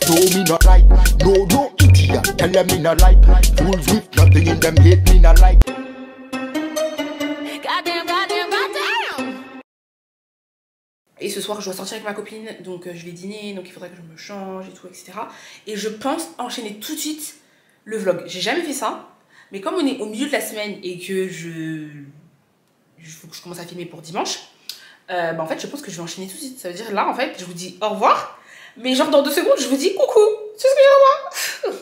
No, me not like. No, no idiot. Tell them me not like. Fools with nothing in them hate me not like. Goddamn, goddamn, goddamn. Et ce soir, je dois sortir avec ma copine, donc je vais dîner, donc il faudrait que je me change et tout, etc. Et je pense enchaîner tout de suite le vlog. J'ai jamais fait ça, mais comme on est au milieu de la semaine et que faut que je commence à filmer pour dimanche, en fait, je pense que je vais enchaîner tout de suite. Ça veut dire là, en fait, je vous dis au revoir, mais genre dans 2 secondes, je vous dis coucou. C'est ce que j'ai à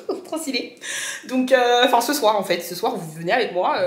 voir. Trop stylé. Donc, enfin, ce soir, en fait, ce soir, vous venez avec moi.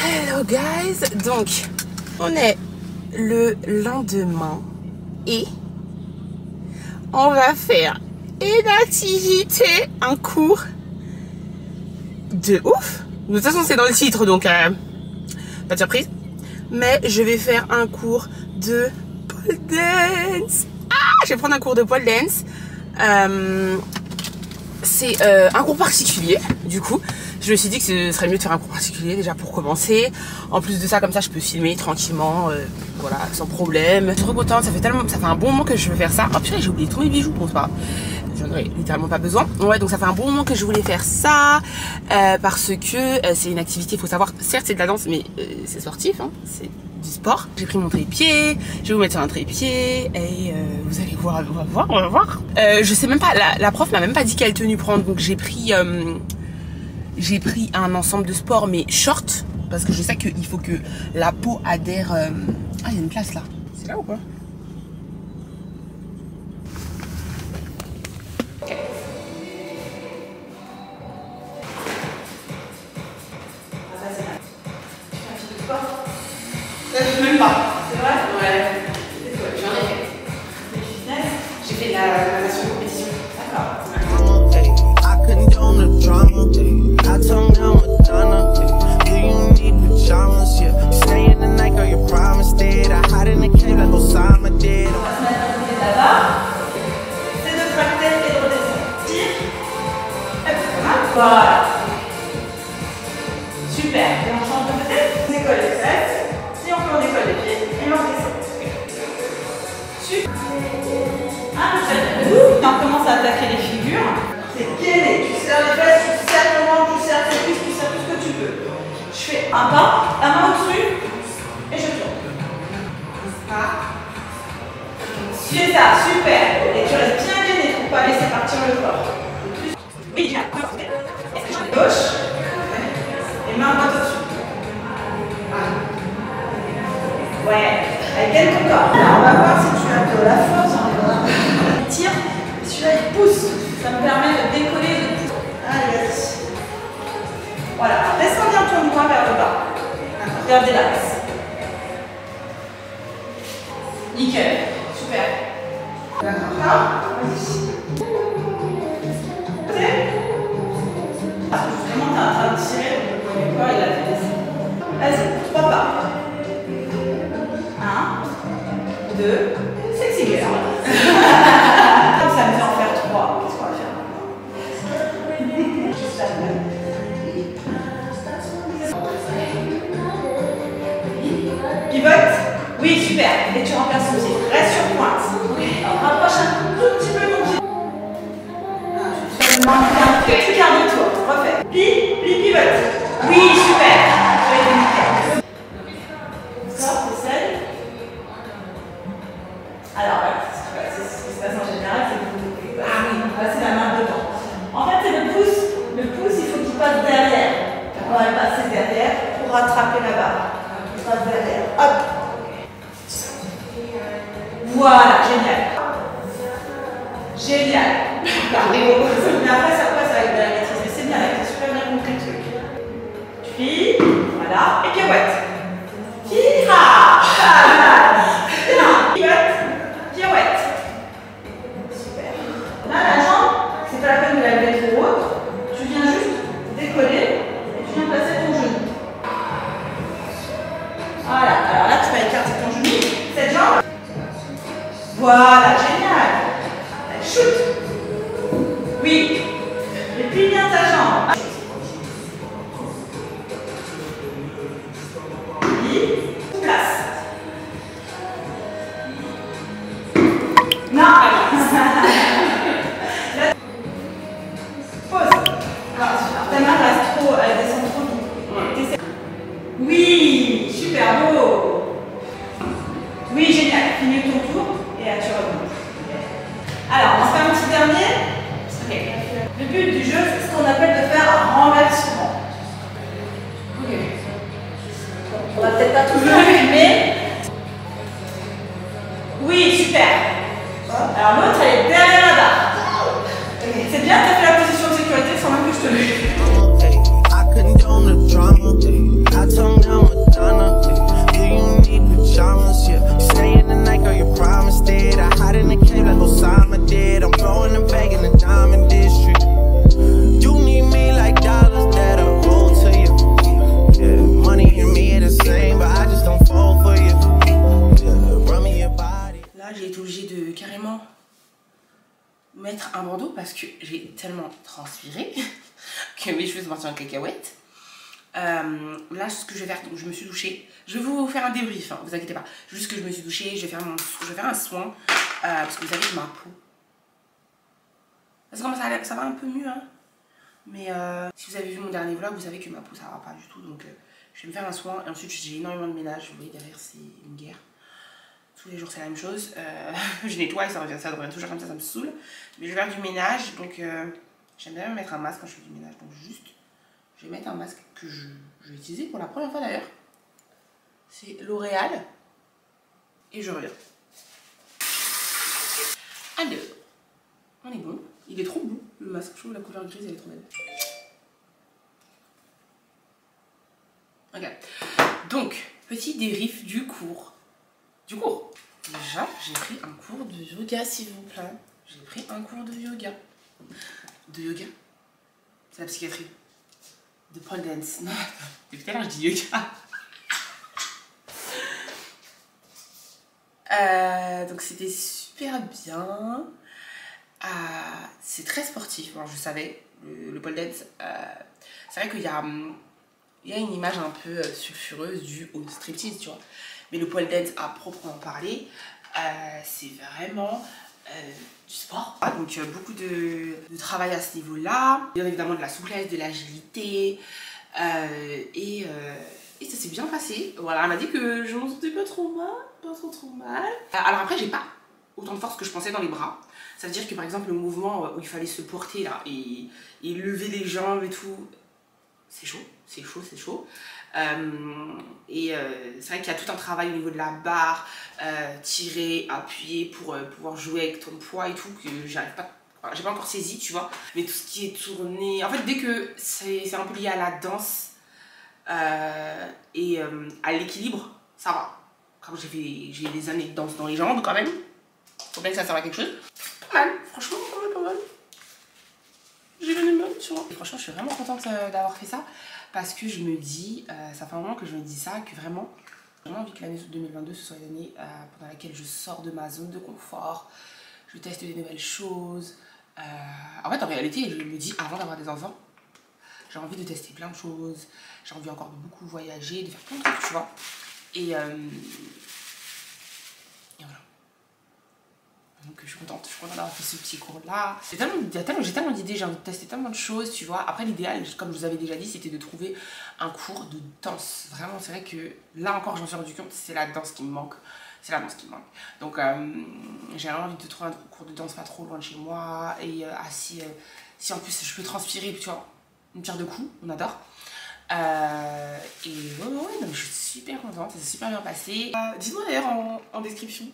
Hello guys, donc on est le lendemain et on va faire une activité, un cours de ouf. De toute façon c'est dans le titre donc pas de surprise, mais je vais faire un cours de pole dance. Je vais prendre un cours de pole dance. C'est un cours particulier du coup. Je me suis dit que ce serait mieux de faire un cours particulier déjà pour commencer. En plus de ça, comme ça, je peux filmer tranquillement, voilà, sans problème. Je suis trop contente, ça fait un bon moment que je veux faire ça. Oh purée, j'ai oublié tous mes bijoux, bon c'est pas grave. J'en aurais littéralement pas besoin. Ouais, donc ça fait un bon moment que je voulais faire ça parce que c'est une activité, il faut savoir, certes c'est de la danse, mais c'est sportif, hein, c'est du sport. J'ai pris mon trépied, je vais vous mettre sur un trépied et vous allez voir, on va voir. Je sais même pas, la prof m'a même pas dit quelle tenue prendre, donc j'ai pris un ensemble de sport mais short parce que je sais qu'il faut que la peau adhère. Ah, il y a une place là. C'est là ou quoi? Ok. Ah, ça c'est bien. Tu fais un petit peu de sport? Même pas. C'est vrai? Ouais. J'en ai fait. Du fitness? J'ai fait de la natation compétition. D'accord. I tongue down Madonna. Do you need pajamas? Yeah. Stay in the night, girl. You promised it. I hide in the cave like Osama did. On va se mettre un pied là-bas. C'est de tracter et de redescendre. Tire. Voilà. Super. Et on change de côté. On décolle les fesses. Si on peut, on décolle les pieds. Et on redescend. Super. Et on commence à attaquer les figures. C'est gainé. Tu serres les fesses, tu serres le ventre, tu serres tes cuisses, tu serres tout ce que tu peux. Je fais un pas, la main au-dessus, et je tourne. C'est ça, super. Et tu restes bien gainé pour ne pas laisser partir le corps. Oui, bien. Gauche. Et main droite au-dessus. Ouais. Allez, gaine ton corps. Là, on va voir si tu as de la force. Tire, et celui-là, il pousse. Ça me permet de décoller et de pousser. Allez, vas-y. Voilà, descends bien ton doigt vers le bas. Regardez l'axe. Nickel, super. D'accord, vas-y. Justement, tu es en train de tirer, donc le corps il a fait descendre. Vas-y, 3 pas. 1, 2, sexy girl. Ça me fait en faire 3. Qu'est-ce qu'on va faire? Juste là. Pivote. Oui, super. Et tu remplaces aussi. Reste sur pointe. Alors, rapproche un tout petit peu ton pied. Tu gardes le tour. Refais. Plie, pivote. Oui, super. Tu as été nickel. Sors, t'essayes. Alors, ce qui se passe en général, c'est que vous passez la main dedans. En fait, c'est le pouce. Le pouce, il faut qu'il passe derrière. On va le passer derrière pour rattraper la barre. Il passe derrière. Hop. Voilà, génial. Génial. Mais après, ça passe avec de la maîtrise. Mais c'est bien, là, tu as super bien compris le truc. Tu plies. Voilà. Voilà, et pirouette. Hi-ha! Bien. Pirouette. Super. Là, la jambe, c'est pas la peine de la lever trop haute. Tu viens juste décoller et tu viens placer ton genou. Voilà. Alors là, tu vas écarter ton genou. Cette jambe. Voilà, génial. Shoot. Oui. Et puis bien ta jambe. Place. Non. Pause. Alors, ta main reste trop, elle descend trop vite. Oui, super beau. Oui, génial. Finis ton tour et là tu remontes. Alors, on fait un petit dernier. Okay. Le but du jeu, c'est ce qu'on appelle de faire un renversement. Okay. On va peut-être pas tout faire, mais... Oui, super. Alors l'autre, elle est derrière la barre. Okay. C'est bien, tu as fait la position de sécurité sans même que je te le dise. Là, j'ai été obligée de carrément mettre un bandeau parce que j'ai tellement transpiré que mes cheveux sont partis en cacahuète. Là, ce que je vais faire, donc je me suis douchée. Je vais vous faire un débrief, hein, vous inquiétez pas. Juste que je me suis douchée, je vais faire un soin parce que vous savez que ma peau. Ça commence ça va un peu mieux, hein. Mais si vous avez vu mon dernier vlog, vous savez que ma peau ça va pas du tout. Donc je vais me faire un soin et ensuite j'ai énormément de ménage. Vous voyez derrière, c'est une guerre. Tous les jours c'est la même chose. Je nettoie et ça revient toujours comme ça me saoule. Mais je vais faire du ménage, donc j'aime bien me mettre un masque quand je fais du ménage. Donc juste, je vais mettre un masque que je vais utiliser pour la première fois d'ailleurs. C'est L'Oréal. Et je reviens. Alors, on est bon. Il est trop beau le masque. Je trouve la couleur grise elle est trop belle. Regarde. Donc, petit débrief du cours. Déjà, j'ai pris un cours de yoga, s'il vous plaît. J'ai pris un cours de yoga. De yoga? C'est la psychiatrie. De pole dance. Non, depuis tout à l'heure, je dis yoga. Donc, c'était super bien. C'est très sportif. Bon, je savais, le pole dance. C'est vrai qu'il y a une image un peu sulfureuse due au striptease, tu vois. Mais le pole dance, à proprement parler, c'est vraiment du sport. Donc beaucoup de travail à ce niveau-là. Bien évidemment de la souplesse, de l'agilité. Et ça s'est bien passé. Voilà, elle m'a dit que je m'en sentais pas trop mal. Alors après, j'ai pas autant de force que je pensais dans les bras. Ça veut dire que par exemple, le mouvement où il fallait se porter là et lever les jambes et tout, c'est chaud. C'est chaud. C'est vrai qu'il y a tout un travail au niveau de la barre, tirer, appuyer pour pouvoir jouer avec ton poids et tout, que j'arrive pas, j'ai pas encore saisi, tu vois. Mais tout ce qui est tourné, en fait dès que c'est un peu lié à la danse et à l'équilibre, ça va. Comme j'ai des années de danse dans les jambes quand même, faut bien que ça serve à quelque chose. Pas mal, franchement pas mal. J'ai bien aimé, tu vois. Et franchement je suis vraiment contente d'avoir fait ça. Parce que je me dis, ça fait un moment que je me dis ça, que vraiment, j'ai vraiment envie que l'année 2022 ce soit une année pendant laquelle je sors de ma zone de confort, je teste des nouvelles choses. En fait, en réalité, je me dis, avant d'avoir des enfants, j'ai envie de tester plein de choses, j'ai envie encore de beaucoup voyager, de faire plein de trucs, tu vois. Et voilà. Donc je suis contente d'avoir fait ce petit cours là. J'ai tellement d'idées, j'ai envie de tester tellement de choses, tu vois. Après l'idéal, comme je vous avais déjà dit, c'était de trouver un cours de danse. Vraiment, c'est vrai que là encore, j'en suis rendu compte, c'est la danse qui me manque. Donc j'ai vraiment envie de trouver un cours de danse pas trop loin de chez moi. Et si en plus je peux transpirer, tu vois, une pierre de coups, on adore. Et ouais, donc je suis super contente, ça s'est super bien passé. Dites-moi d'ailleurs en description,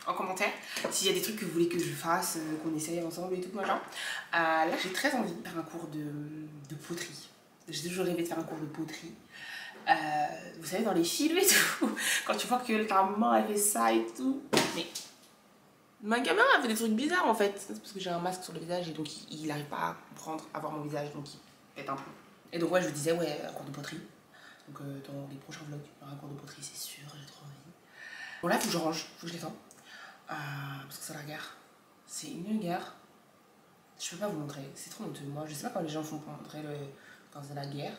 en commentaire, s'il y a des trucs que vous voulez que je fasse, qu'on essaye ensemble et tout machin. Là j'ai très envie de faire un cours de poterie. J'ai toujours rêvé de faire un cours de poterie. Vous savez, dans les films et tout, quand tu vois que ta main elle fait ça et tout. Mais ma caméra elle fait des trucs bizarres en fait. C'est parce que j'ai un masque sur le visage et donc il n'arrive pas à comprendre, à voir mon visage, donc il pète un peu. Et donc ouais, je lui disais, ouais, un cours de poterie. Donc dans les prochains vlogs, il y aura un cours de poterie, c'est sûr, j'ai trop envie. Bon là, il faut que je range, faut que je les tends. Parce que c'est la guerre. C'est une guerre. Je peux pas vous montrer, c'est trop honteux. Moi, je sais pas comment les gens font pour montrer quand c'est la guerre.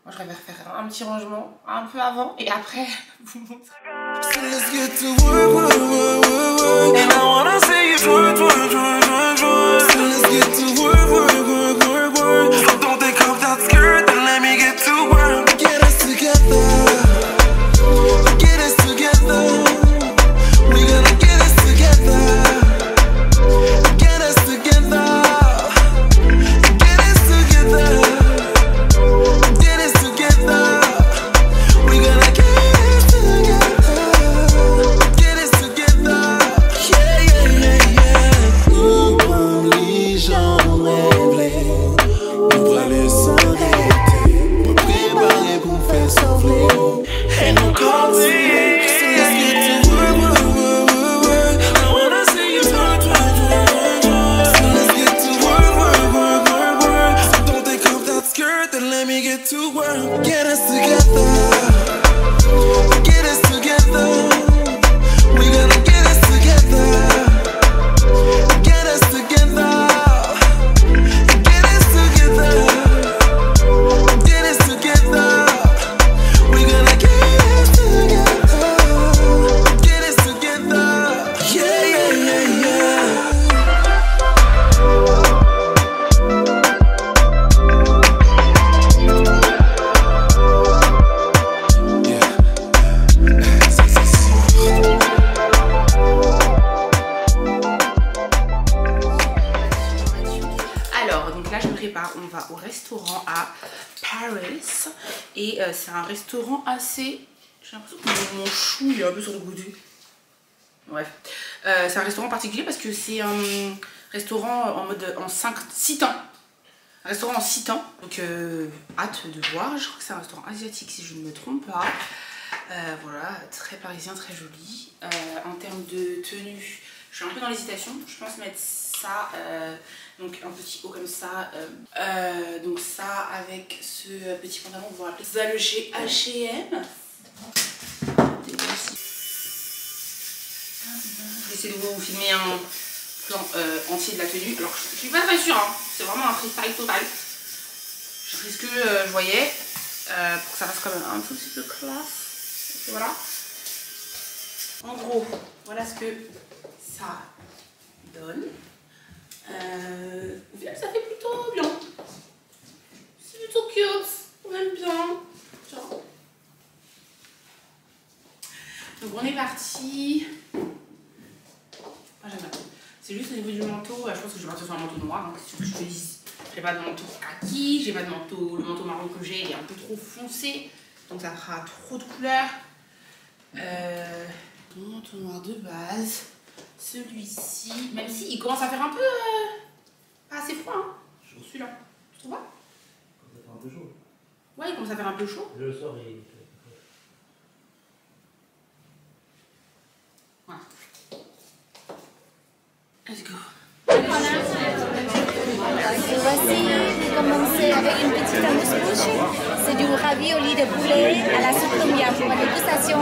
Moi, je préfère faire un petit rangement un peu avant et après vous montrer. So let's get to work, work, work, work, work. And I wanna see you twerk, twerk, twerk, twerk, twerk. So let's get to work, work, work, work, work. So don't take off that skirt and let me get to work. Get us together. Get us together. We gonna get us together. Get us together. Get us together. Get us together. We gonna get us together. Get us together. Yeah, yeah, yeah, yeah. Nous prendre les jambes réglées. Nous va les s'arrêter. Me préparer pour faire souffler. Et nous continuer. So let's get to work, work, work, work, work. I wanna see you twerk, twerk, twerk, twerk, twerk. So let's get to work, work, work, work, work. So don't take off that skirt and let me get to work. Get us together. Get us together. We gonna get us together. Get us together. Get us together. Get us together. We gonna get us together. Get us together. Yeah, yeah, yeah, yeah. Alors, donc là je me prépare, on va au restaurant à Paris et c'est un restaurant assez... J'ai l'impression que mon chou il est un peu sur le côté. Bref, c'est un restaurant particulier parce que c'est un restaurant en mode en 6 temps. Un restaurant en 6 temps, donc hâte de voir. Je crois que c'est un restaurant asiatique si je ne me trompe pas. Voilà, très parisien, très joli. En termes de tenue, je suis un peu dans l'hésitation. Je pense mettre ça, donc un petit haut comme ça. Donc ça avec ce petit pantalon, vous vous rappelez, ça le chez H&M. Je vais essayer de vous filmer un plan entier de la tenue. Alors je suis pas très sûre, hein. C'est vraiment un freestyle total. J'ai pris ce que je voyais pour que ça fasse quand même un tout petit peu classe. Et voilà. En gros, voilà ce que ça donne. Au final, ça fait plutôt bien. C'est plutôt cute. On aime bien. Genre. Donc on est parti. Ah, j'aime bien. C'est juste au niveau du manteau, je pense que je vais partir sur un manteau noir, hein, c'est ce que je te dis. J'ai pas de manteau kaki, j'ai pas de manteau, le manteau marron que j'ai il est un peu trop foncé, donc ça fera trop de couleurs. Mon manteau noir de base, celui-ci, même si il commence à faire un peu pas assez froid, hein. Je suis là, tu trouves pas? Ça fait un peu chaud. Ouais, il commence à faire un peu chaud. Le sort et... Voilà. Let's go. Voici, commencer avec une petite amuse-bouche. C'est du ravioli de poulet à la soupe tom yum pour la dégustation.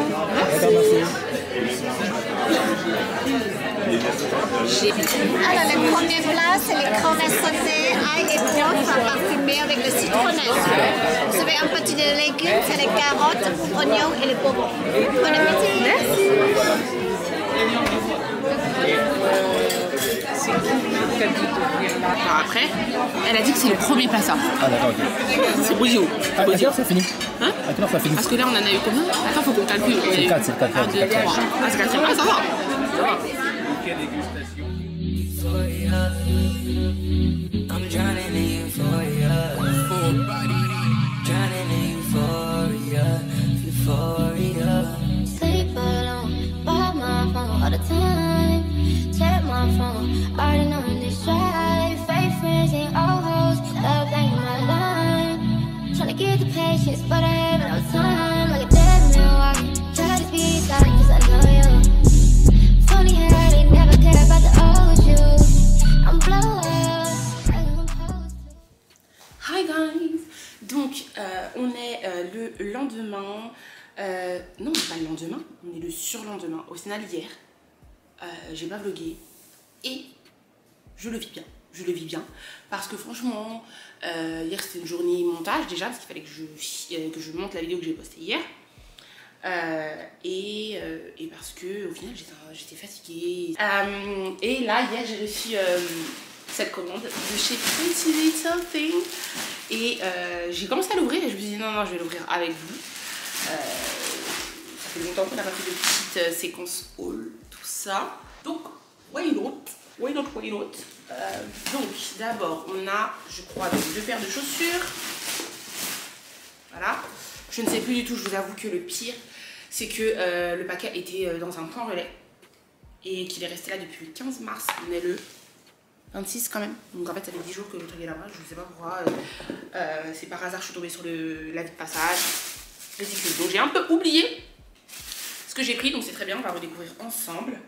Alors, le premier plat, c'est les crevettes sautées, ail et bœuf parfumé avec le citronnelle. Vous avez un petit de légumes, c'est les carottes, oignons et les poivrons. Bon appétit. Merci. Alors après, elle a dit que c'est le premier plat ça. Ah d'accord, ok. C'est bouillon. À quelle heure ça finit? Hein? À quelle heure ça finit? Parce que là on en a eu combien? Attends, faut qu'on calcule. C'est le 4, c'est le 4. 1, 2, 3. Ah, c'est le 4. Ah, ça va. Ça va. I'm drowning in euphoria. Drowning in euphoria. Euphoria. Sleep alone, by my phone all the time. Check my phone, already knowing this drive. Fake friends and old hoes, love ain't my line. Tryna get the patience, but I have no time. lendemain. Non, pas le lendemain, on est le surlendemain. Au final, hier, j'ai pas vlogué et je le vis bien. Je le vis bien parce que franchement, hier c'était une journée montage déjà parce qu'il fallait que je monte la vidéo que j'ai postée hier. Et parce que au final j'étais fatiguée. Et là, hier, j'ai reçu cette commande de chez Pretty Little Thing et j'ai commencé à l'ouvrir et je me suis dit non, je vais l'ouvrir avec vous. Ça fait longtemps qu'on n'a pas fait de petites séquences haul, tout ça. Donc, why not? Donc, d'abord, on a, je crois, 2 paires de chaussures. Voilà. Je ne sais plus du tout, je vous avoue que le pire, c'est que le paquet était dans un point relais et qu'il est resté là depuis le 15 mars. On est le 26 quand même. Donc en fait, ça fait 10 jours que le truc est là-bas. Je ne sais pas pourquoi. C'est par hasard, je suis tombée sur l'avis de passage. Ridicule. Donc j'ai un peu oublié ce que j'ai pris. Donc c'est très bien, on va redécouvrir ensemble.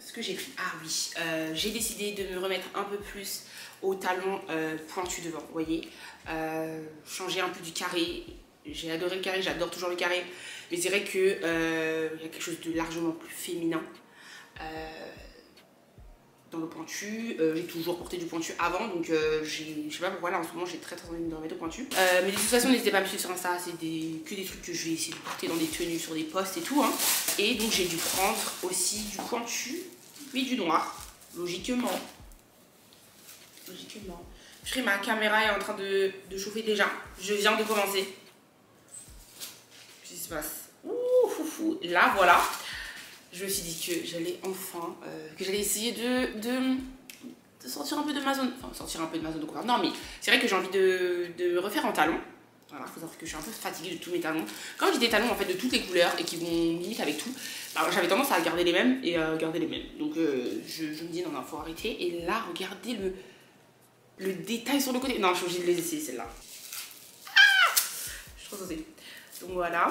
Ce que j'ai pris. Ah oui, j'ai décidé de me remettre un peu plus au talon pointu devant. Vous voyez, changer un peu du carré. J'ai adoré le carré, j'adore toujours le carré. Mais je dirais qu'il y a quelque chose de largement plus féminin dans le pointu. J'ai toujours porté du pointu avant, donc je sais pas pourquoi là en ce moment j'ai très envie de me remettre au pointu. Mais de toute façon, n'hésitez pas à me suivre sur Insta, c'est que des trucs que je vais essayer de porter dans des tenues, sur des posts et tout. Hein. Et donc j'ai dû prendre aussi du pointu, mais du noir, logiquement. Ma caméra est en train de chauffer déjà. Je viens de commencer. Qu'est-ce qui se passe? Ouh, foufou. Là, voilà. Je me suis dit que j'allais enfin, que j'allais essayer de sortir un peu de ma zone. Enfin, sortir un peu de ma zone de confort. Non, mais c'est vrai que j'ai envie de me refaire en talons. Voilà, faut savoir que je suis un peu fatiguée de tous mes talons. Quand j'ai des talons en fait de toutes les couleurs et qui vont limite avec tout, bah, j'avais tendance à garder les mêmes et à garder les mêmes. Donc je me dis non, faut arrêter. Et là, regardez le détail sur le côté. Non, je suis obligée de les essayer celle-là. Ah, je suis trop saucée. Donc voilà.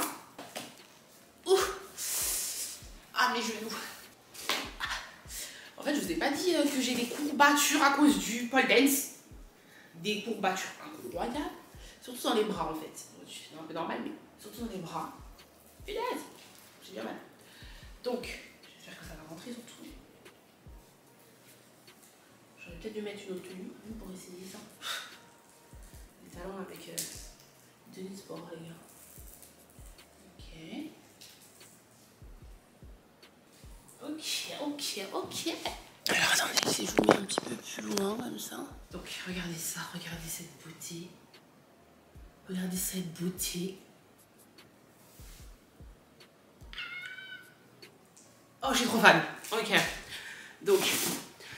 Ouh. Ah, mes genoux. En fait, je vous ai pas dit que j'ai des courbatures à cause du pole dance. Des courbatures incroyables. Surtout dans les bras en fait. C'est un peu normal, mais surtout dans les bras. Punaise, j'ai bien mal. Donc, j'espère que ça va rentrer surtout. J'aurais peut-être dû mettre une autre tenue pour essayer ça. Les talons avec tenue de sport, les gars. Ok. Alors attendez, si je vous mets un petit peu plus loin comme ça. Donc regardez ça, regardez cette beauté. Regardez cette beauté. Oh, je suis trop fan. Ok. Donc,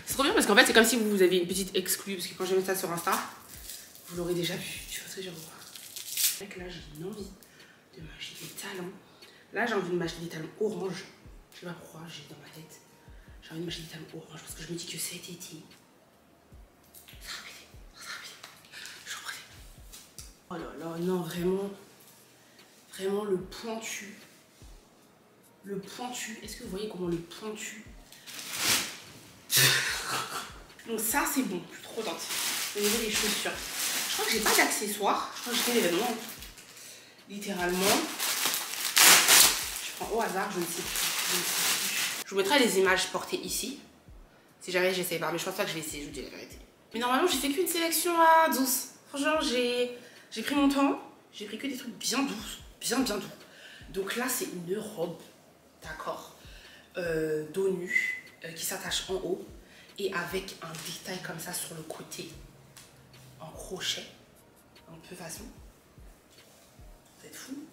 c'est trop bien parce qu'en fait, c'est comme si vous avez une petite exclue. Parce que quand j'ai mis ça sur Insta, vous l'aurez déjà vu. Tu vois ce que je veux voir. Là, j'ai une envie de m'acheter des talons. Là, j'ai envie de m'acheter des talons orange. Je sais pas pourquoi, j'ai dans ma tête. J'ai envie de m'acheter des talons orange parce que je me dis que cet été, ça sera pété. Je suis pressée. Oh là là, non, vraiment le pointu. Le pointu, est-ce que vous voyez comment le pointu. Donc ça, c'est bon, je suis trop contente. Au niveau des chaussures. Je crois que j'ai pas d'accessoires. Je crois que j'ai fait l'événement. Littéralement. Je prends au hasard, je ne sais plus. Je vous mettrai les images portées ici. Si jamais j'essaie pas, mais je pense pas que je vais essayer, je vous dis la vérité. Mais normalement, j'ai fait qu'une sélection à 12. Franchement, j'ai pris mon temps. J'ai pris que des trucs bien doux. Bien doux. Donc là, c'est une robe, d'accord, dos nu, qui s'attache en haut. Et avec un détail comme ça sur le côté. En crochet. Un peu façon. Vous êtes fous.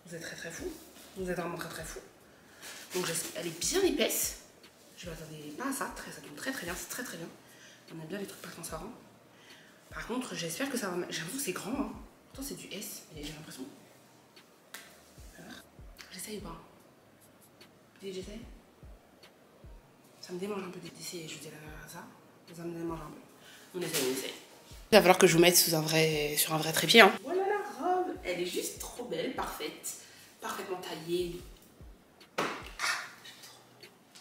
Vous êtes très fous. Vous êtes vraiment très fous. Donc elle est bien épaisse. Je ne m'attendais pas à ça. Ça tombe très bien. C'est très bien. On aime bien les trucs pas transparents. Par contre, j'espère que ça va. J'avoue, c'est grand. Hein. Pourtant, c'est du S. Mais j'ai l'impression. J'essaye ou pas? J'essaye. Ça me démange un peu d'essayer. Je vous dis ça. Ça me démange un peu. On essaye. Il va falloir que je vous mette sur un vrai trépied. Hein. Voilà la robe. Elle est juste trop belle. Parfaite. Parfaitement taillée.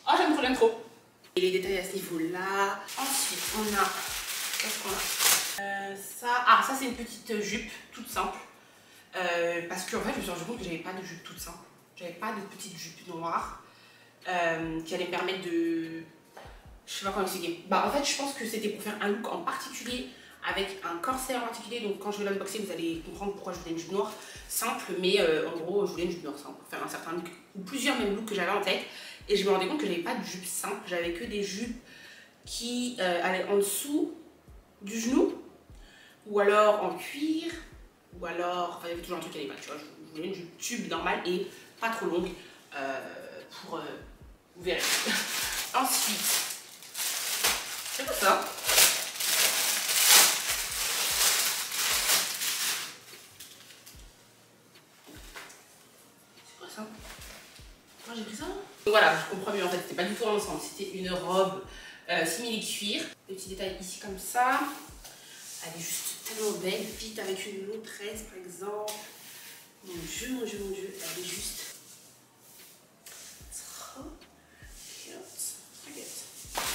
Ah, j'aime trop. Et les détails à ce niveau-là. Ensuite, on a... Qu'est-ce qu'on a ça, c'est une petite jupe toute simple. Parce qu'en fait je me suis rendu compte que j'avais pas de jupe toute simple. J'avais pas de petite jupe noire qui allait me permettre de... Je sais pas comment expliquer. Bah en fait je pense que c'était pour faire un look en particulier avec un corset en particulier. Donc quand je vais l'unboxer vous allez comprendre pourquoi je voulais une jupe noire simple. Mais en gros je voulais une jupe noire simple pour faire un certain look ou plusieurs mêmes looks que j'avais en tête. Et je me rendais compte que j'avais pas de jupe simple. J'avais que des jupes qui allaient en dessous du genou. Ou alors en cuir. Ou alors... Enfin il y avait toujours un truc qui allait pas tu vois. Je voulais une jupe tube normale et pas trop longue. Pour... vous verrez. Ensuite... C'est quoi ça? C'est quoi ça? Moi j'ai pris ça? Donc voilà, je comprends mieux en fait, c'était pas du tout ensemble, c'était une robe simili-cuir. Des petits détails ici comme ça. Elle est juste tellement belle, vite avec une longue tresse par exemple. Mon dieu, mon dieu, mon dieu, elle est juste trop cute.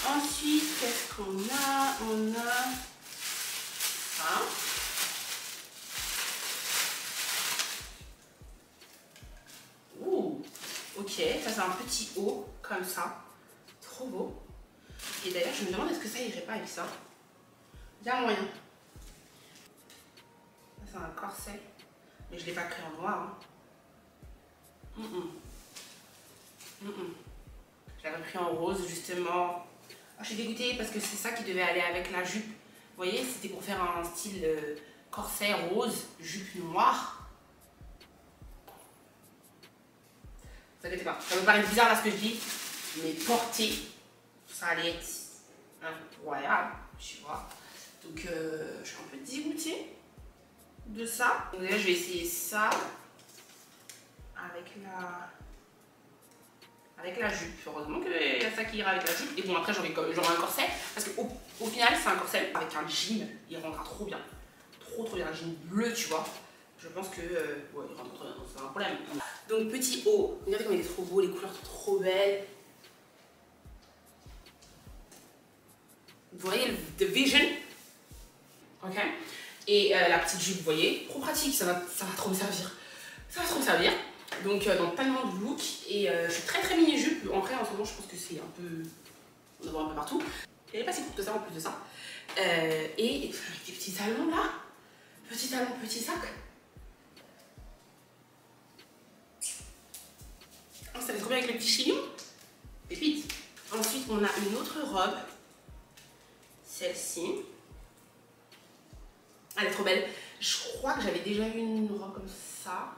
Ensuite, qu'est-ce qu'on a? On a ça. Ouh, ok, ça c'est un petit haut comme ça. Trop beau. Et d'ailleurs, je me demande est-ce que ça irait pas avec ça? Il y a moyen. Ça c'est un corset. Mais je l'ai pas créé en noir. Hein. Je l'avais pris en rose justement. Oh, je suis dégoûtée parce que c'est ça qui devait aller avec la jupe. Vous voyez, c'était pour faire un style corset rose, jupe noire. Ne vous inquiétez pas, ça me paraît bizarre là ce que je dis, mais porter, ça allait être incroyable, tu vois. Donc je suis un peu dégoûtée de ça. Donc déjà je vais essayer ça avec la jupe. Heureusement qu'il y a ça qui ira avec la jupe. Et bon après j'aurai un corset parce qu'au final c'est un corset avec un jean, il rendra trop bien. Trop bien, un jean bleu tu vois. Je pense que ouais, il rentre trop bien, c'est un problème. Donc petit haut, regardez comme il est trop beau, les couleurs sont trop belles. Vous voyez the vision, ok. Et la petite jupe, vous voyez, trop pratique, ça va trop me servir. Ça va trop me servir. Donc dans tellement de looks et je suis très mini jupe. En vrai en ce moment je pense que c'est un peu, on en voit un peu partout. Elle est pas si courte que ça en plus de ça. Et des petits talons là, petits talons, petits sacs. Oh, ça fait trop bien avec le petit chignon. Pépite. Ensuite on a une autre robe. Celle-ci. Elle est trop belle. Je crois que j'avais déjà eu une robe comme ça.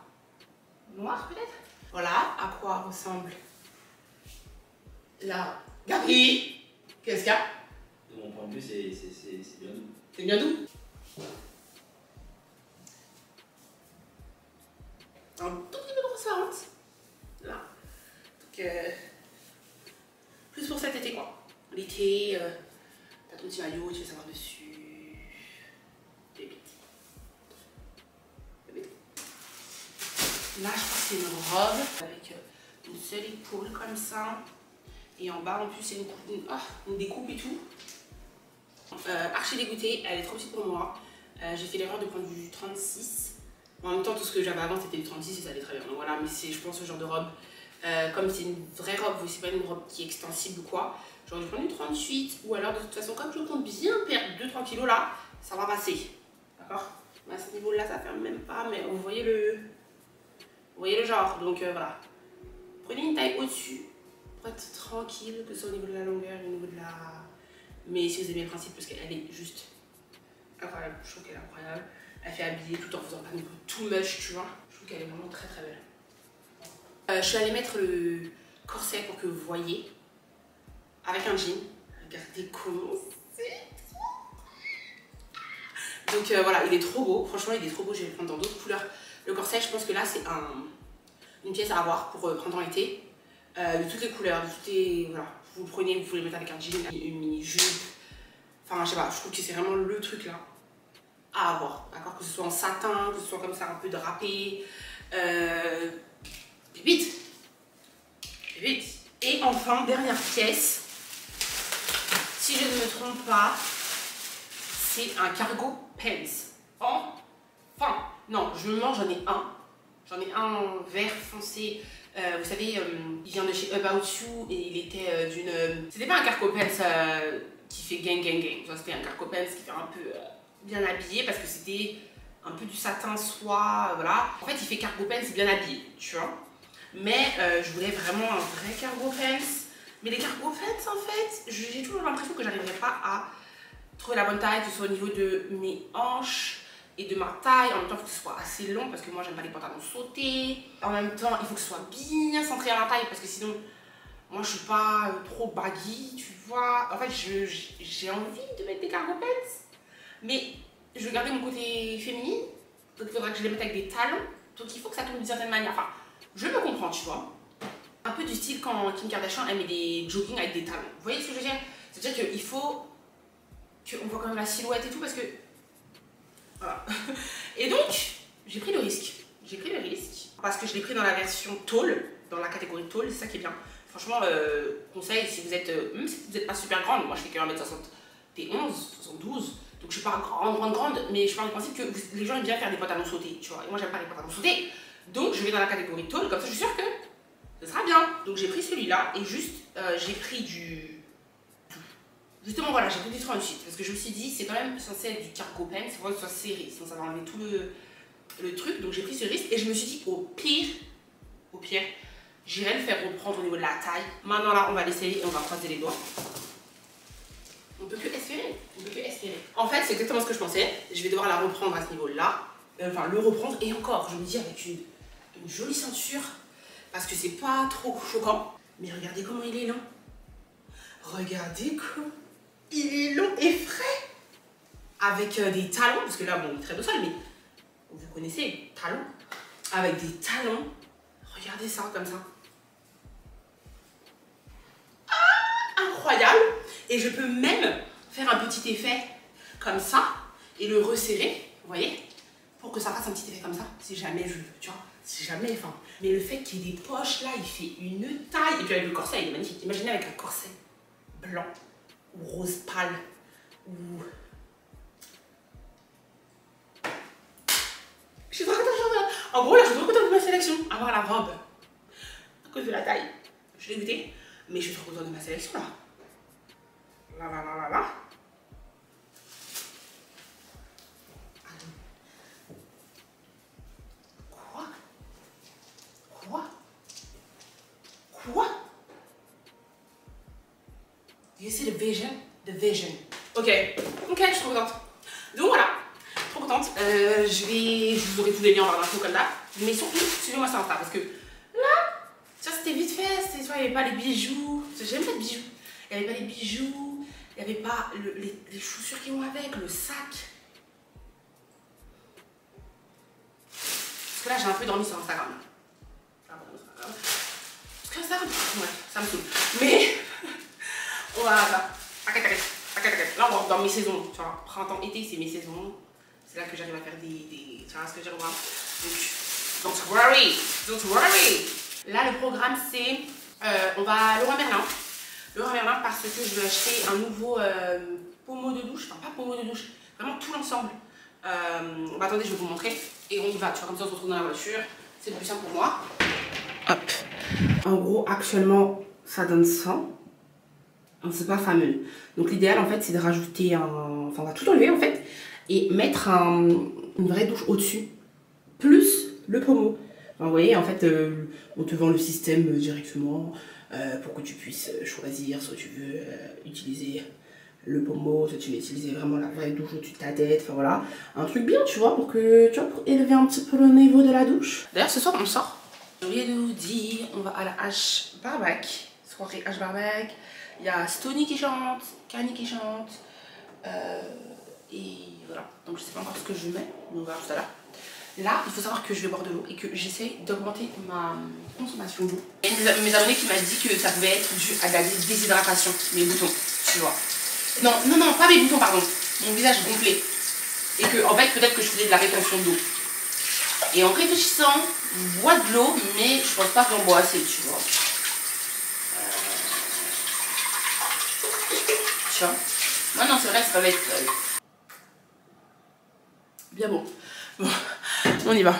Noire peut-être. Voilà à quoi ressemble la Gabi. Qu'est-ce qu'il y a? De mon point de vue, c'est bien doux. C'est bien doux. Un tout petit peu de transparence. Là. Donc plus pour cet été quoi. L'été, t'as ton petit maillot, tu veux savoir dessus. Là, je crois que c'est une robe avec une seule épaule comme ça. Et en bas, en plus, c'est une découpe et tout. Archi dégoûtée, elle est trop petite pour moi. J'ai fait l'erreur de prendre du 36. En même temps, tout ce que j'avais avant, c'était du 36 et ça allait très bien. Donc voilà, mais c'est, je pense, ce genre de robe. Comme c'est une vraie robe, c'est pas une robe qui est extensible ou quoi. J'aurais dû prendre du 38. Ou alors, de toute façon, comme je compte bien perdre 2-3 kilos là, ça va passer. D'accord? À ce niveau-là, ça ferme même pas, mais vous voyez le... Vous voyez le genre, donc voilà. Prenez une taille au-dessus pour être tranquille, que ce soit au niveau de la longueur, au niveau de la... Mais si vous aimez le principe, parce qu'elle est juste incroyable, je trouve qu'elle est incroyable. Elle fait habiller tout en faisant pas non plus too much, tu vois. Je trouve qu'elle est vraiment très belle. Je suis allée mettre le corset pour que vous voyez. Avec un jean. Regardez comment c'est. Donc voilà, il est trop beau. Franchement, il est trop beau. Je vais le prendre dans d'autres couleurs. Le corset, je pense que là, c'est une pièce à avoir pour printemps-été. De toutes les couleurs, de toutes les... Voilà. Vous le prenez, vous pouvez le mettre avec un jean, une mini-jupe. Enfin, je sais pas, je trouve que c'est vraiment le truc là à avoir. D'accord? Que ce soit en satin, que ce soit comme ça, un peu drapé. Vite! Vite! Et enfin, dernière pièce. Si je ne me trompe pas, c'est un cargo pants. Enfin! Non, je me mange, j'en ai un. J'en ai un vert foncé. Vous savez, il vient de chez About You et il était d'une... C'était pas un Carco Pants qui fait gang. C'était un Carco Pants qui fait un peu bien habillé parce que c'était un peu du satin soie, voilà. En fait, il fait Cargo Pants bien habillé, tu vois. Mais je voulais vraiment un vrai Cargo Pants. Mais les Cargo Pants, en fait, j'ai toujours l'impression que j'arriverai pas à trouver la bonne taille, que ce soit au niveau de mes hanches et de ma taille. En même temps, il faut que ce soit assez long parce que moi, j'aime pas les pantalons sautés. En même temps, il faut que ce soit bien centré à ma taille parce que sinon, moi, je suis pas trop baggy, tu vois. En fait, j'ai envie de mettre des Cargo Pants, mais je veux garder mon côté féminine. Donc, il faudra que je les mette avec des talons. Donc, il faut que ça tombe d'une certaine manière. Enfin, je me comprends, tu vois. Un peu du style quand Kim Kardashian, elle met des jogging avec des talons. Vous voyez ce que je veux dire? C'est-à-dire qu'il faut qu'on voit quand même la silhouette et tout parce que... Voilà. Et donc, j'ai pris le risque. J'ai pris le risque parce que je l'ai pris dans la version tall, dans la catégorie tall, c'est ça qui est bien. Franchement, conseil, si vous êtes... même si vous n'êtes pas super grande, moi je fais que 1m71, 72, donc je suis pas grande, mais je pars du principe que les gens aiment bien faire des pantalons sautés, tu vois. Et moi j'aime pas les pantalons sautés, donc je vais dans la catégorie tall, comme ça je suis sûre que ce sera bien. Donc j'ai pris celui-là et juste, j'ai pris du... Justement, voilà, j'ai pris du 38 parce que je me suis dit, c'est quand même censé être du Cargo Pants, c'est vrai que ce soit serré, sinon ça va enlever tout le truc. Donc j'ai pris ce risque et je me suis dit, au pire, j'irai le faire reprendre au niveau de la taille. Maintenant là, on va l'essayer et on va croiser les doigts. On peut que espérer, En fait, c'est exactement ce que je pensais. Je vais devoir la reprendre à ce niveau-là, enfin le reprendre et encore, je me dis avec une jolie ceinture parce que c'est pas trop choquant. Mais regardez comment il est long. Regardez comment il est long et frais. Avec des talons, parce que là, bon, il est très beau sol, mais vous connaissez, talons. Avec des talons. Regardez ça, comme ça. Ah, incroyable. Et je peux même faire un petit effet comme ça et le resserrer, vous voyez, pour que ça fasse un petit effet comme ça, si jamais je veux, tu vois, si jamais, enfin. Mais le fait qu'il y ait des poches là, il fait une taille. Et puis avec le corset, il est magnifique. Imaginez avec un corset blanc ou rose pâle ou... Je suis trop contente. En gros là, je suis trop contente de ma sélection. Avoir la robe à cause de la taille. Je l'ai goûté, mais je suis trop contente de ma sélection là. Là. Quoi? Do you see the vision? The vision. Ok, je suis trop contente. Donc voilà, trop contente. Je vous aurai tous les liens en barre d'infos comme ça. Mais surtout, suivez-moi sur Insta parce que là, ça c'était vite fait. Il n'y avait pas les bijoux. J'aime pas les bijoux. Il n'y avait pas les bijoux. Il n'y avait pas les chaussures qui vont avec, le sac. Parce que là, j'ai un peu dormi sur Instagram. Parce que Instagram, ouais, ça me saoule. Mais, on va... Là, on va dans mes saisons, tu vois. Printemps, été, c'est mes saisons. C'est là que j'arrive à faire des... Tu vois ce que je veux dire? Donc, don't worry. Là, le programme, c'est... on va à Leroy Merlin parce que je veux acheter un nouveau pommeau de douche. Enfin, pas pommeau de douche, vraiment tout l'ensemble. Bah, attendez, je vais vous montrer. Et on y va, tu vois, comme ça on se retrouve dans la voiture. C'est le plus simple pour moi. Hop. En gros, actuellement, ça donne ça. C'est pas fameux. Donc l'idéal, en fait, c'est de rajouter un... Enfin, on va tout enlever, en fait. Et mettre une vraie douche au-dessus. Plus le pommeau. Enfin, vous voyez, en fait, on te vend le système directement pour que tu puisses choisir. Soit tu veux utiliser le pommeau, soit tu veux utiliser vraiment la vraie douche au-dessus de ta tête. Enfin, voilà. Un truc bien, tu vois, pour élever un petit peu le niveau de la douche. D'ailleurs, ce soir, on sort. J'ai oublié de vous dire, on va à la H Barbac. Soirée H Barbac. Il y a Stony qui chante, Kanye qui chante. Et voilà. Donc je sais pas encore ce que je mets, mais on va voir tout à l'heure. Là, il faut savoir que je vais boire de l'eau et que j'essaie d'augmenter ma consommation d'eau. Il y a une de mes abonnés qui m'a dit que ça pouvait être dû à de la déshydratation, mes boutons, tu vois. Non, pas mes boutons, pardon. Mon visage gonflé. Et que, en fait, peut-être que je faisais de la rétention d'eau. Et en réfléchissant, je bois de l'eau, mais je pense pas que j'en bois assez, tu vois. Tu vois. Non, c'est vrai, ça va être bien bon. On y va.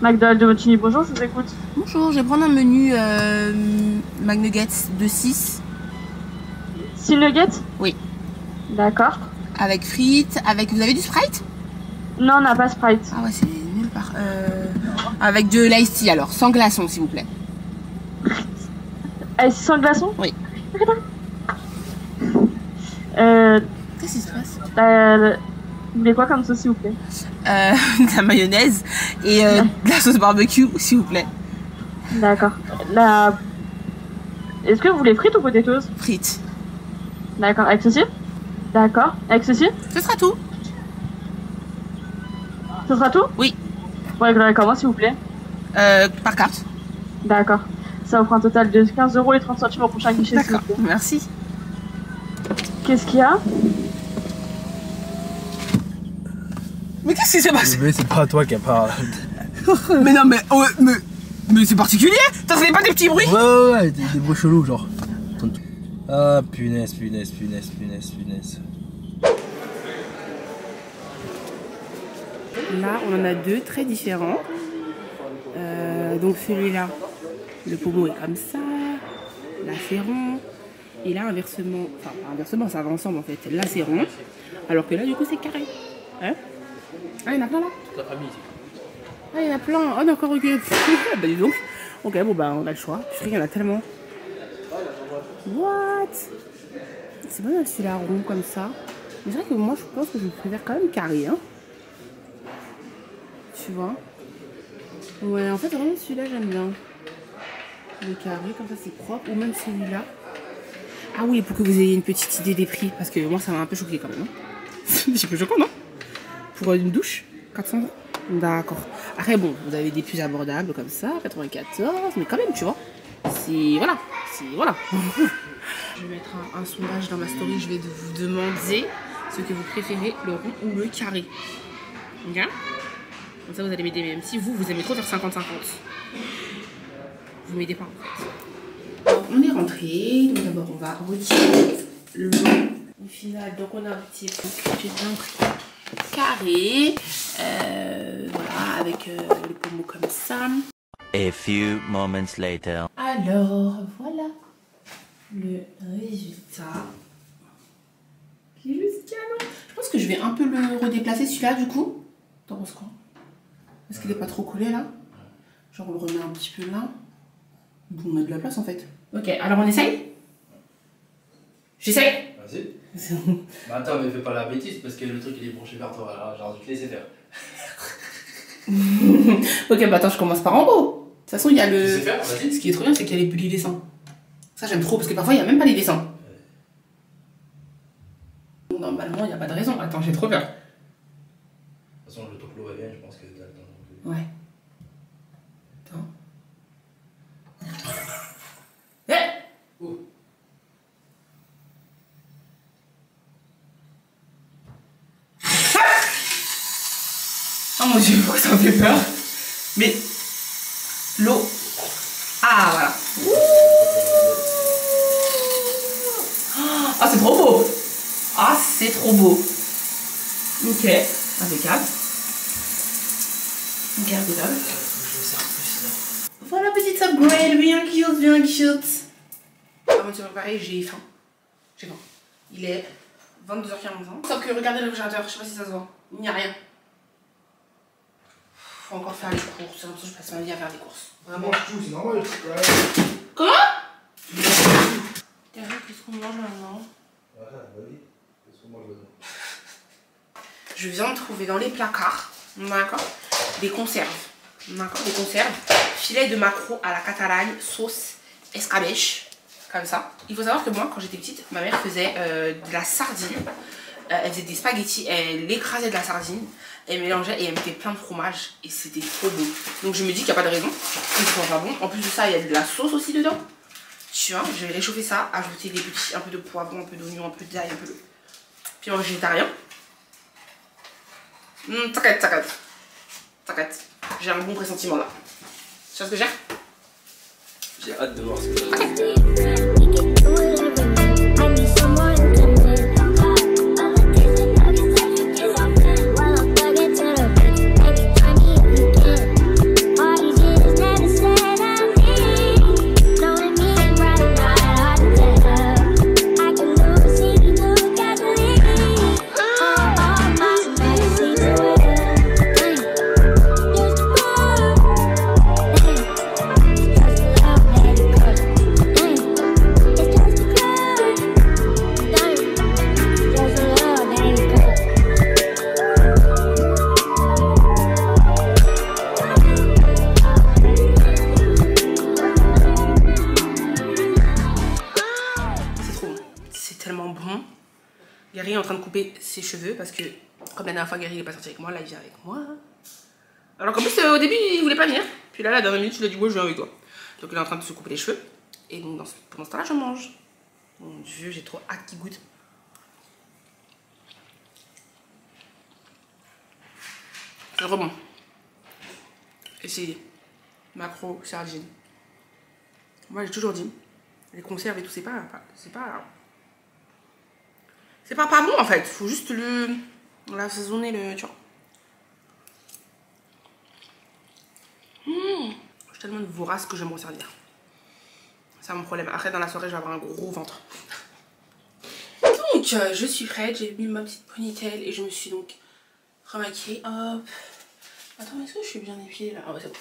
McDonald's de Montigny, bonjour, je vous écoute. Bonjour, je vais prendre un menu McNuggets de 6. 6 nuggets? Oui. D'accord. Avec frites, avec... Vous avez du Sprite? Non, on n'a pas Sprite. Ah ouais, c'est nulle part. Avec de l'ice tea alors, sans glaçons s'il vous plaît. Sans glaçons? Oui. Qu'est-ce qui se passe? Vous voulez quoi comme sauce s'il vous plaît? De la mayonnaise et de la sauce barbecue s'il vous plaît. D'accord. Est-ce que vous voulez frites ou potatoes? Frites. D'accord. Avec ceci? D'accord. Avec ceci? Ce sera tout. Ce sera tout? Oui. Vous réglerez comment s'il vous plaît? Par carte. D'accord. Ça vous fera un total de 15 € et 30 centimes au prochain guichet s'il vous D'accord, plaît. merci. Qu'est-ce qu'il y a? Mais qu'est-ce qui s'est passé? Mais c'est pas toi qui a pas... Mais non mais c'est particulier. Ça n'est pas des petits bruits? Ouais, des bruits chelous genre. Ah punaise. Là, on en a deux très différents. Donc celui-là, le pommeau est comme ça. Là, c'est rond. Et là, inversement, enfin pas inversement, ça va ensemble en fait. Là, c'est rond. Alors que là, du coup, c'est carré. Hein? Ah, il y en a plein là? Toute la famille. Ah, il y en a plein. Ah, d'accord, ok. Bah, dis donc. Ok, bon, bah, on a le choix. Je sais qu'il y en a tellement. What? C'est bon, celui-là rond comme ça. Mais c'est vrai que moi, je pense que je préfère quand même carré, hein. Tu vois? Ouais, en fait, vraiment, celui-là, j'aime bien. Le carré, comme ça, c'est propre. Ou même celui-là. Ah oui, pour que vous ayez une petite idée des prix. Parce que moi, ça m'a un peu choqué quand même. Hein. C'est un peu choquant, non? Pour une douche, 400 €. D'accord. Après, bon, vous avez des plus abordables comme ça, 94, mais quand même, tu vois. C'est... Voilà. C'est... Voilà. Je vais mettre un sondage dans ma story. Je vais vous demander ce que vous préférez, le rond ou le carré. Ok? Comme ça, vous allez m'aider. Même si vous aimez trop faire 50-50. Vous m'aidez pas, en fait. Alors, on est rentré. Donc d'abord, on va retirer le au final. Donc, on a retiré un prix carré. Voilà, avec les pommeaux comme ça. A few moments later. Alors, voilà le résultat. Qui est juste canon. Je pense que je vais un peu le redéplacer celui-là du coup. T'en penses quoi? Est-ce qu'il est pas trop collé là? Genre on le remet un petit peu là. Bon, on a de la place en fait. Ok, alors on essaye? J'essaye? Vas-y. Bah attends, mais fais pas la bêtise parce que le truc il est branché vers toi. Alors genre, je te laisser faire. Ok, bah attends, je commence par en haut. De toute façon, il y a le. Laissez faire, vas-y. Ce qui est trop bien, c'est qu'il y a les dessins. Ça, j'aime trop parce que parfois, il n'y a même pas les dessins. Normalement, il n'y a pas de raison. Attends, j'ai trop peur. De toute façon, le toplo va bien, je pense que t'as le temps. Ouais. Attends. Hé! Oh. Oh mon dieu, pourquoi ça me fait peur? Mais l'eau. Ah voilà. Ah c'est trop beau. Ah c'est trop beau. Ok, impeccable. Ok, impeccable. Voilà, petite upgrade, bien cute, bien cute. Avant de se préparer, j'ai faim. J'ai faim. Il est 22h45. Sauf que regardez le réfrigérateur, je sais pas si ça se voit. Il n'y a rien. Faut encore faire les courses. C'est comme ça que je passe ma vie à faire des courses. Vraiment. C'est normal, Comment? Qu'est-ce qu'on mange maintenant? Je viens de trouver dans les placards, d'accord, des conserves. D'accord, des conserves. Filet de maquereau à la catalagne, sauce escabèche. Comme ça. Il faut savoir que moi, quand j'étais petite, ma mère faisait de la sardine. Elle faisait des spaghettis, elle écrasait de la sardine, elle mélangeait et elle mettait plein de fromage. Et c'était trop bon. Donc je me dis qu'il n'y a pas de raison que ce soit pas bon. En plus de ça, il y a de la sauce aussi dedans. Tu vois, je vais réchauffer ça, ajouter des petits, un peu de poivron, un peu d'oignon, un peu d'ail, un peu de piment végétarien. T'inquiète, t'inquiète. T'inquiète. J'ai un bon pressentiment là. Tu vois ce que j'ai? J'ai hâte de voir ce que en train de couper ses cheveux parce que comme la dernière fois Gary il est pas sorti avec moi, là il vient avec moi. Alors qu'en plus au début il voulait pas venir. Puis là la dernière minute il a dit ouais je viens avec toi. Donc il est en train de se couper les cheveux. Et donc pendant ce temps là je mange. Mon dieu j'ai trop hâte qu'il goûte. C'est trop bon. Essayez. Macro sardine. Moi j'ai toujours dit les conserves et tout c'est pas bon en fait, faut juste l'assaisonner tu vois. Je suis tellement de vorace que je vais m'en servir. C'est mon problème. Après dans la soirée je vais avoir un gros ventre. Donc je suis prête, j'ai mis ma petite ponytail et je me suis donc remaquillée. Hop. Attends, est-ce que je suis bien épilée là? Ah ouais c'est bon.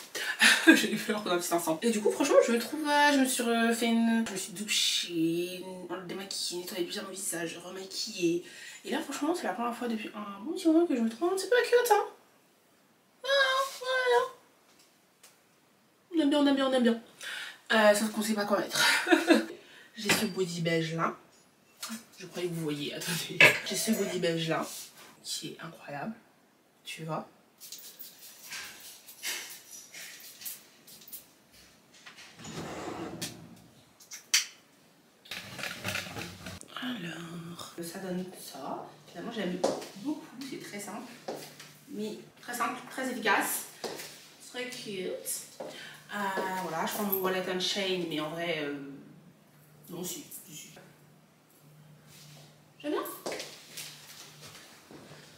J'ai eu peur pendant un petit instant. Et du coup franchement je trouve, je me suis je me suis douchée, démaquillée, nettoyé bien mon visage, remaquillée. Et là franchement c'est la première fois depuis un bon petit moment que je me trouve un petit peu cute hein. Voilà. On aime bien, on aime bien, on aime bien. Sauf qu'on sait pas quoi mettre. J'ai ce body beige là. Je croyais que vous voyez, attendez. J'ai ce body beige là qui est incroyable. Tu vois. Alors, ça donne ça. Finalement, j'aime beaucoup. C'est très simple, mais très simple, très efficace, très cute. Voilà, je prends mon wallet and chain, mais en vrai, non, si. J'aime bien.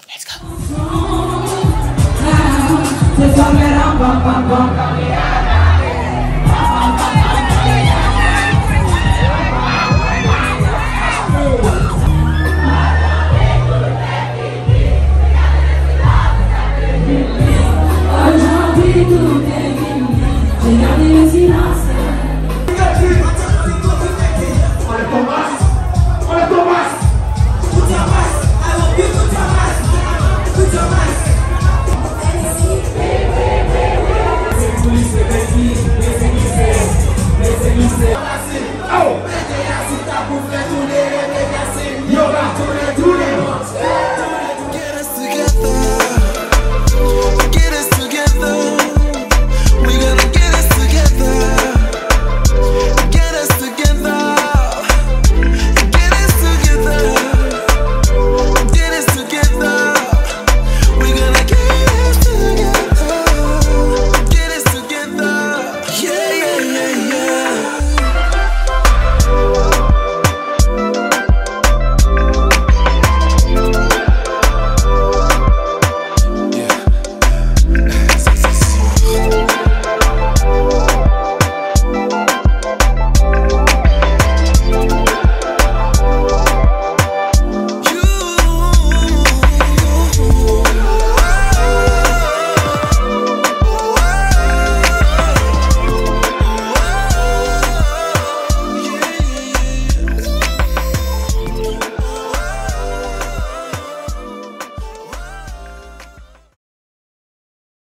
Let's go.